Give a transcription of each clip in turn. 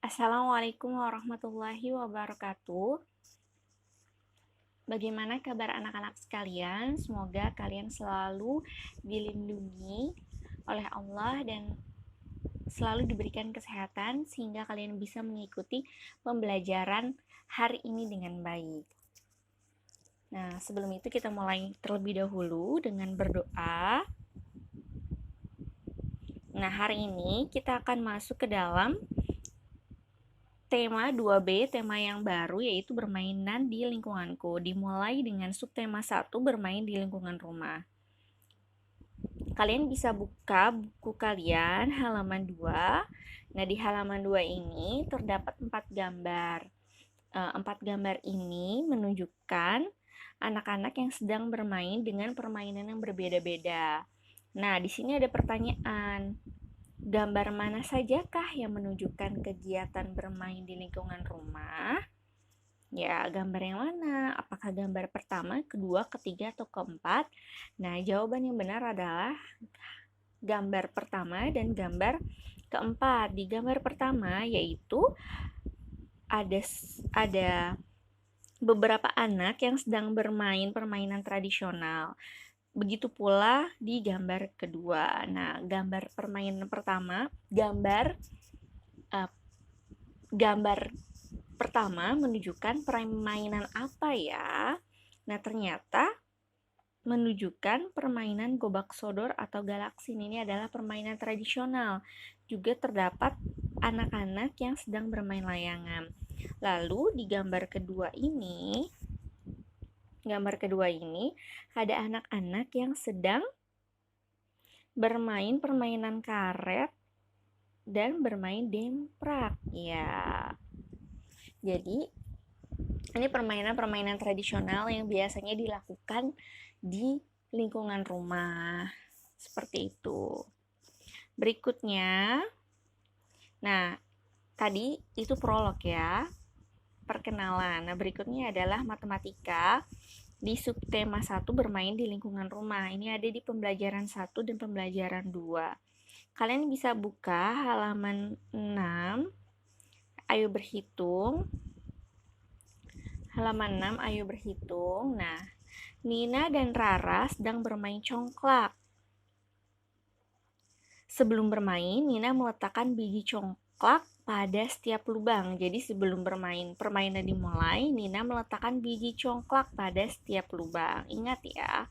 Assalamualaikum warahmatullahi wabarakatuh. Bagaimana kabar anak-anak sekalian? Semoga kalian selalu dilindungi oleh Allah dan selalu diberikan kesehatan sehingga kalian bisa mengikuti pembelajaran hari ini dengan baik. Nah, sebelum itu kita mulai terlebih dahulu dengan berdoa. Nah, hari ini kita akan masuk ke dalam tema 2B, tema yang baru yaitu bermainan di lingkunganku. Dimulai dengan subtema 1, bermain di lingkungan rumah. Kalian bisa buka buku kalian halaman 2. Nah, di halaman 2 ini terdapat 4 gambar. 4 gambar ini menunjukkan anak-anak yang sedang bermain dengan permainan yang berbeda-beda. Nah, di sini ada pertanyaan. Gambar mana sajakah yang menunjukkan kegiatan bermain di lingkungan rumah? Ya, gambar yang mana? Apakah gambar pertama, kedua, ketiga, atau keempat? Nah, jawaban yang benar adalah gambar pertama dan gambar keempat. Di gambar pertama yaitu ada beberapa anak yang sedang bermain permainan tradisional. Begitu pula di gambar kedua. Nah, gambar permainan pertama, gambar pertama menunjukkan permainan apa ya? Nah, ternyata menunjukkan permainan gobak sodor atau galaksin. Ini adalah permainan tradisional. Juga terdapat anak-anak yang sedang bermain layangan. Lalu di gambar kedua ini ada anak-anak yang sedang bermain permainan karet dan bermain demprak. Ya. Jadi ini permainan-permainan tradisional yang biasanya dilakukan di lingkungan rumah. Seperti itu. Berikutnya, nah, tadi itu prolog ya, perkenalan. Nah, berikutnya adalah matematika di subtema 1 bermain di lingkungan rumah. Ini ada di pembelajaran 1 dan pembelajaran 2. Kalian bisa buka halaman 6. Ayo berhitung. Halaman 6, ayo berhitung. Nah, Nina dan Rara sedang bermain congklak. Sebelum bermain, Nina meletakkan biji congklak pada setiap lubang. Jadi sebelum permainan dimulai, Nina meletakkan biji congklak pada setiap lubang. Ingat ya,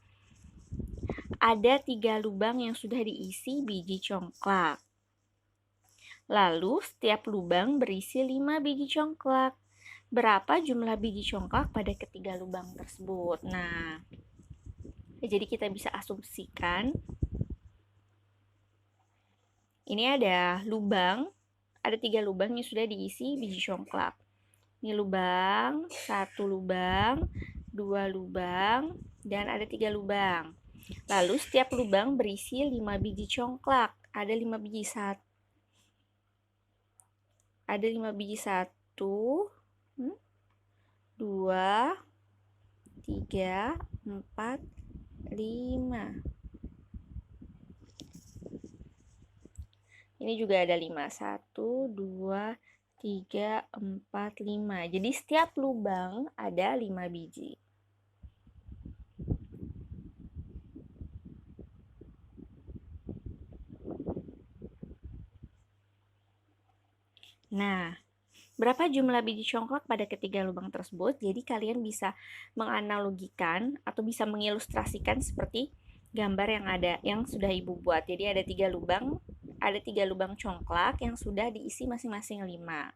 ada 3 lubang yang sudah diisi biji congklak. Lalu setiap lubang berisi 5 biji congklak. Berapa jumlah biji congklak pada ketiga lubang tersebut? Nah, jadi kita bisa asumsikan ini ada 3 lubang yang sudah diisi biji congklak. Ini lubang, 1 lubang, 2 lubang, dan ada 3 lubang. Lalu setiap lubang berisi 5 biji congklak. Ada 5 biji 1. Ada 5 biji 1, 2, 3, 4, 5. Ini juga ada 5. 1, 2, 3, 4, 5. Jadi setiap lubang ada 5 biji. Nah, berapa jumlah biji congklak pada ketiga lubang tersebut? Jadi kalian bisa menganalogikan atau bisa mengilustrasikan seperti gambar yang sudah Ibu buat. Jadi ada 3 lubang congklak yang sudah diisi masing-masing 5.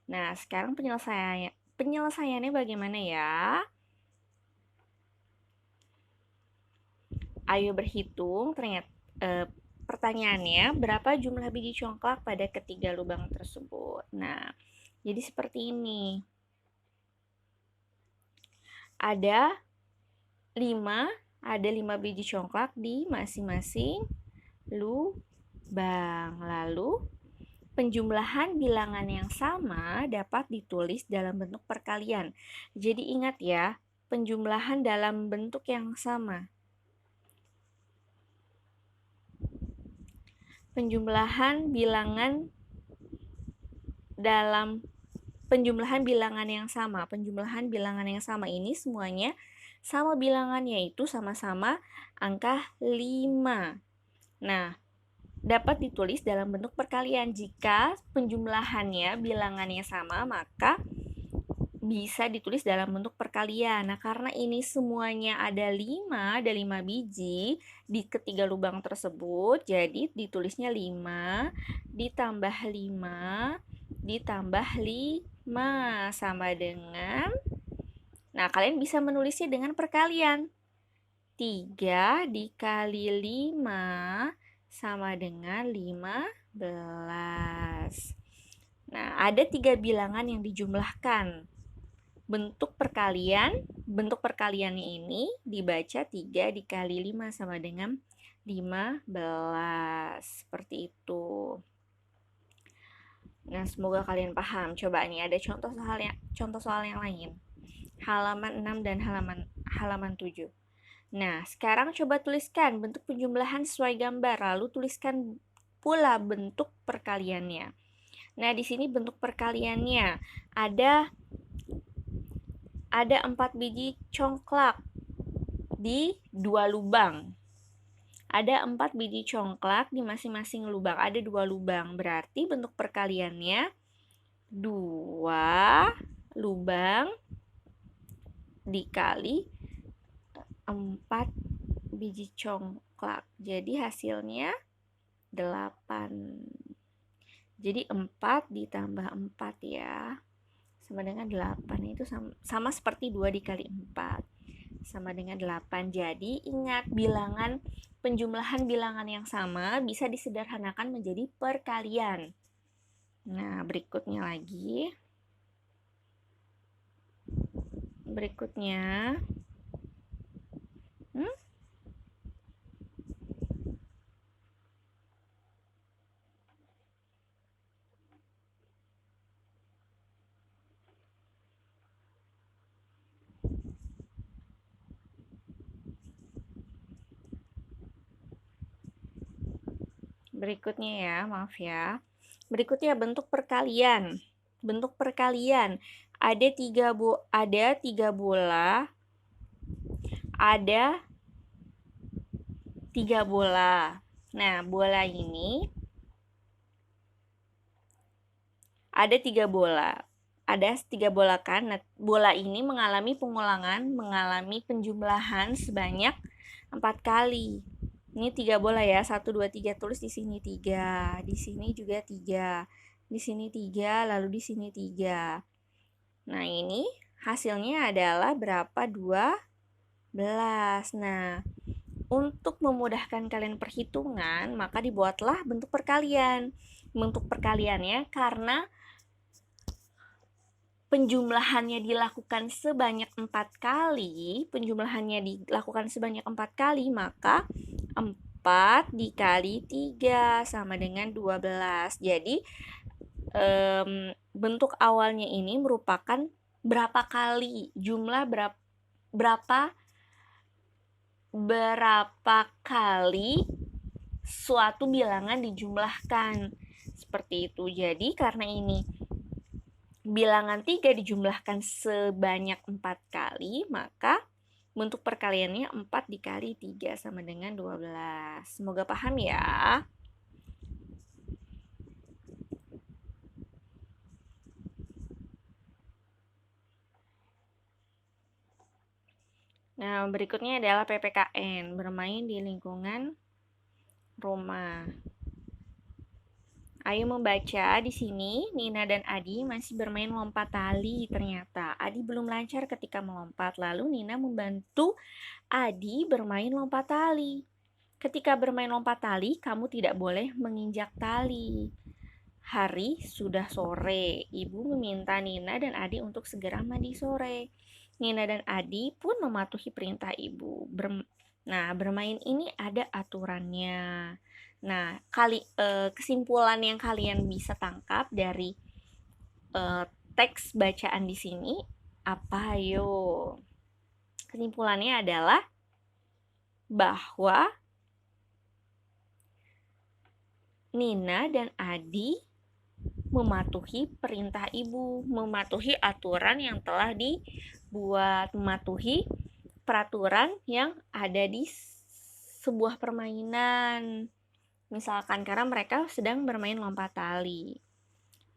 Nah, sekarang penyelesaiannya bagaimana ya? Ayo berhitung. Pertanyaannya, berapa jumlah biji congklak pada ketiga lubang tersebut? Nah, jadi seperti ini. Ada 5 biji congklak di masing-masing lubang. Lalu, penjumlahan bilangan yang sama dapat ditulis dalam bentuk perkalian. Jadi ingat ya, penjumlahan dalam bentuk yang sama. Penjumlahan bilangan dalam penjumlahan bilangan yang sama. Penjumlahan bilangan yang sama ini semuanya sama bilangannya, yaitu sama-sama angka 5. Nah, dapat ditulis dalam bentuk perkalian. Jika penjumlahannya bilangannya sama, maka bisa ditulis dalam bentuk perkalian. Nah, karena ini semuanya ada 5 biji di ketiga lubang tersebut, jadi ditulisnya 5 ditambah 5 ditambah 5 sama dengan, nah kalian bisa menulisnya dengan perkalian. 3 dikali 5 sama dengan 15. Nah, ada 3 bilangan yang dijumlahkan. Bentuk perkaliannya ini dibaca 3 dikali 5 sama dengan 15. Seperti itu. Nah, semoga kalian paham. Coba nih, ada contoh soal yang lain. Halaman 6 dan halaman 7. Nah, sekarang coba tuliskan bentuk penjumlahan sesuai gambar, lalu tuliskan pula bentuk perkaliannya. Nah, di sini bentuk perkaliannya ada 4 biji congklak di 2 lubang. Ada 4 biji congklak di masing-masing lubang. Ada 2 lubang. Berarti bentuk perkaliannya 2 lubang dikali 4 biji congklak. Jadi hasilnya 8. Jadi 4 ditambah 4 ya, sama dengan 8. Itu sama seperti 2 dikali 4. Sama dengan 8. Jadi ingat, penjumlahan bilangan yang sama bisa disederhanakan menjadi perkalian. Nah, berikutnya lagi. Berikutnya. Berikutnya ya, maaf ya. Berikutnya bentuk perkalian. Bentuk perkalian. Ada 3 bola. Ada 3 bola. Nah, bola ini ada 3 bola. Ada 3 bola kan? Nah, bola ini mengalami penjumlahan sebanyak 4 kali. Ini 3 bola ya, 1, 2, 3, tulis di sini 3, di sini juga 3, di sini 3, lalu di sini 3. Nah, ini hasilnya adalah berapa? 12. Nah, untuk memudahkan kalian perhitungan, maka dibuatlah bentuk perkalian. Bentuk perkaliannya karena penjumlahannya dilakukan sebanyak 4 kali, maka 4 dikali 3 sama dengan 12. Jadi, bentuk awalnya ini merupakan berapa kali, berapa kali suatu bilangan dijumlahkan. Seperti itu. Jadi, karena ini bilangan 3 dijumlahkan sebanyak 4 kali, maka bentuk perkaliannya 4 dikali 3 sama dengan 12. Semoga paham ya. Nah, berikutnya adalah PPKN, bermain di lingkungan rumah. Ayo membaca. Di sini Nina dan Adi masih bermain lompat tali. Ternyata Adi belum lancar ketika melompat. Lalu Nina membantu Adi bermain lompat tali. Ketika bermain lompat tali, kamu tidak boleh menginjak tali. Hari sudah sore. Ibu meminta Nina dan Adi untuk segera mandi sore. Nina dan Adi pun mematuhi perintah ibu. Nah, bermain ini ada aturannya. Nah, kesimpulan yang kalian bisa tangkap dari teks bacaan di sini apa? Ayo. Kesimpulannya adalah bahwa Nina dan Adi mematuhi perintah ibu, mematuhi aturan yang telah dibuat, mematuhi peraturan yang ada di sebuah permainan. Misalkan karena mereka sedang bermain lompat tali.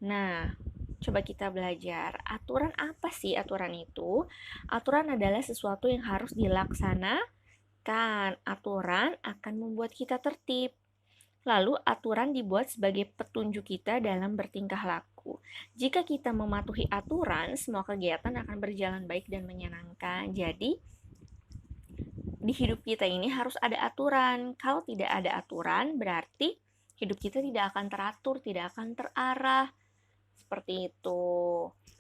Nah, coba kita belajar. Aturan apa sih aturan itu? Aturan adalah sesuatu yang harus dilaksanakan. Aturan akan membuat kita tertib. Lalu aturan dibuat sebagai petunjuk kita dalam bertingkah laku. Jika kita mematuhi aturan, semua kegiatan akan berjalan baik dan menyenangkan. Jadi, di hidup kita ini harus ada aturan. Kalau tidak ada aturan, berarti hidup kita tidak akan teratur, tidak akan terarah. Seperti itu.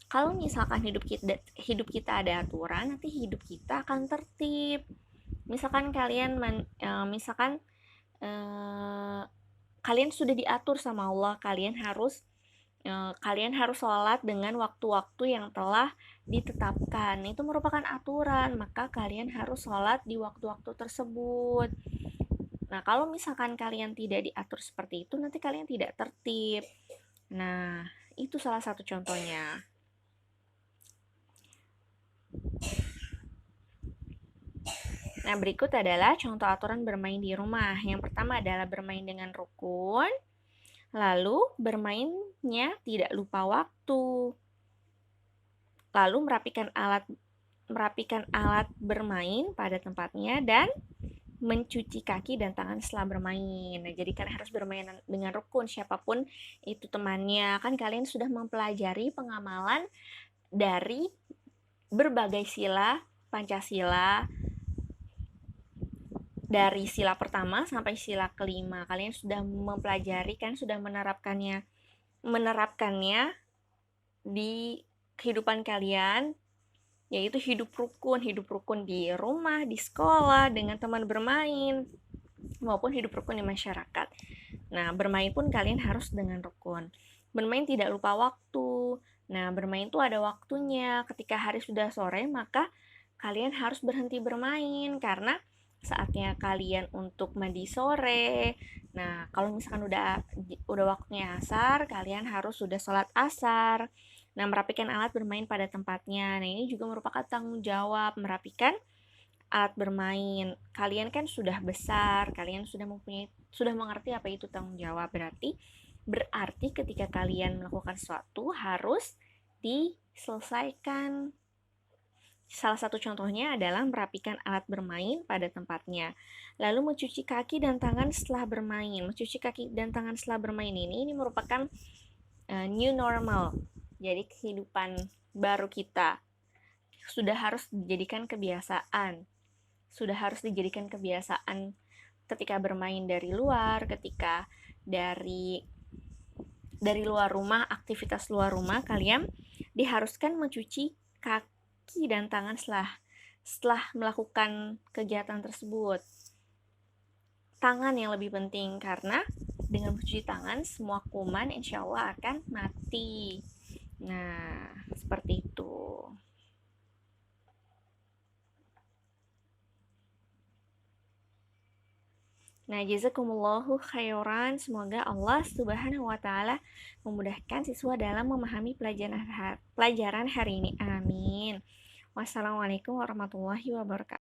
Kalau misalkan hidup kita ada aturan, nanti hidup kita akan tertib. Misalkan kalian sudah diatur sama Allah, kalian harus sholat dengan waktu-waktu yang telah ditetapkan. Itu merupakan aturan, maka kalian harus sholat di waktu-waktu tersebut. Nah, kalau misalkan kalian tidak diatur seperti itu, nanti kalian tidak tertib. Nah, itu salah satu contohnya. Nah, berikut adalah contoh aturan bermain di rumah. Yang pertama adalah bermain dengan rukun. Lalu, bermainnya tidak lupa waktu. Lalu, merapikan alat bermain pada tempatnya dan mencuci kaki dan tangan setelah bermain. Nah, jadi kalian harus bermain dengan rukun, siapapun itu temannya. Kan kalian sudah mempelajari pengamalan dari berbagai sila Pancasila, dari sila pertama sampai sila kelima. Kalian sudah mempelajari kan, sudah menerapkannya di kehidupan kalian, yaitu hidup rukun di rumah, di sekolah, dengan teman bermain, maupun hidup rukun di masyarakat. Nah, bermain pun kalian harus dengan rukun. Bermain tidak lupa waktu. Nah, bermain itu ada waktunya. Ketika hari sudah sore, maka kalian harus berhenti bermain karena saatnya kalian untuk mandi sore. Nah, kalau misalkan udah waktunya asar, kalian harus sudah sholat asar. Nah, merapikan alat bermain pada tempatnya. Nah, ini juga merupakan tanggung jawab merapikan alat bermain. Kalian kan sudah besar, kalian sudah mengerti apa itu tanggung jawab. Berarti ketika kalian melakukan sesuatu harus diselesaikan. Salah satu contohnya adalah merapikan alat bermain pada tempatnya. Lalu mencuci kaki dan tangan setelah bermain. Mencuci kaki dan tangan setelah bermain ini merupakan new normal. Jadi kehidupan baru kita sudah harus dijadikan kebiasaan. Sudah harus dijadikan kebiasaan ketika bermain dari luar, ketika dari luar rumah, aktivitas luar rumah, kalian diharuskan mencuci kaki dan tangan setelah melakukan kegiatan tersebut. Tangan yang lebih penting karena dengan mencuci tangan semua kuman insya Allah akan mati. Nah, seperti itu. Nah, jazakumullahu khairan. Semoga Allah Subhanahu wa taala memudahkan siswa dalam memahami pelajaran hari ini. Amin. Wassalamualaikum warahmatullahi wabarakatuh.